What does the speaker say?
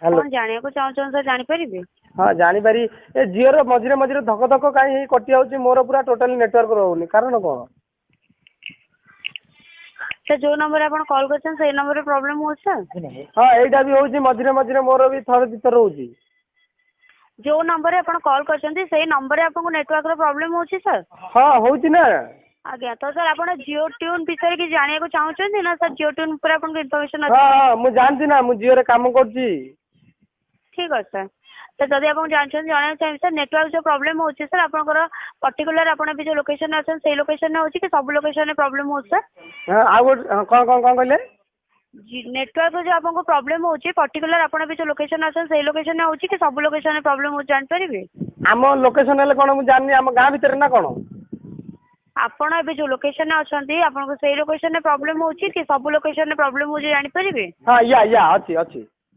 hello कौन जाने को चाहूँ सर जानी परिबे हाँ जानी पारी ए जियो रो मझिरे मझिरे धक धक काई कटि जाउची मोर पूरा टोटली नेटवर्क रहउनी कारण कोन सर जो नंबर अपन कॉल करछन से नंबर रे प्रॉब्लम हो सर हाँ एटा भी होउची मझिरे मझिरे मोर भी थर दितर होउची जो नंबर रे अपन कॉल करछन से नंबर रे अपन को नेटवर्क रो प्रॉब्लम होची सर हाँ होउची ना आज्ञा तो सर अपन जियो ट्यून विषय की जानिया को चाहूछन ना सर जियो ट्यून पर अपन को इन्फॉर्मेशन हाँ हाँ मु जानती ना मु जियो रे काम करची ठीक है सर तो जदि आप जानछन जानिया चाहिए सर नेटवर्क जो प्रॉब्लम होची सर आपनकर पर्टिकुलर अपन भी जो लोकेशन अछन से लोकेशन ने होची कि सब लोकेशन ने प्रॉब्लम हो सर हाँ आ कौन कहले नेटवर्क जो आपको प्रॉब्लम होची पर्टिकुलर अपन भी जो लोकेशन अछन से लोकेशन ने होची कि सब लोकेशन ने प्रॉब्लम हो जान परिबे आम लोकेशन हेले कोन मु जाननी आम गां भीतर ना कोन आपण अभी जो लोकेशन अछंती आपन को से लोकेशन ने प्रॉब्लम होची कि सब लोकेशन ने प्रॉब्लम हो जान परिबे हाँ या अच्छी अच्छी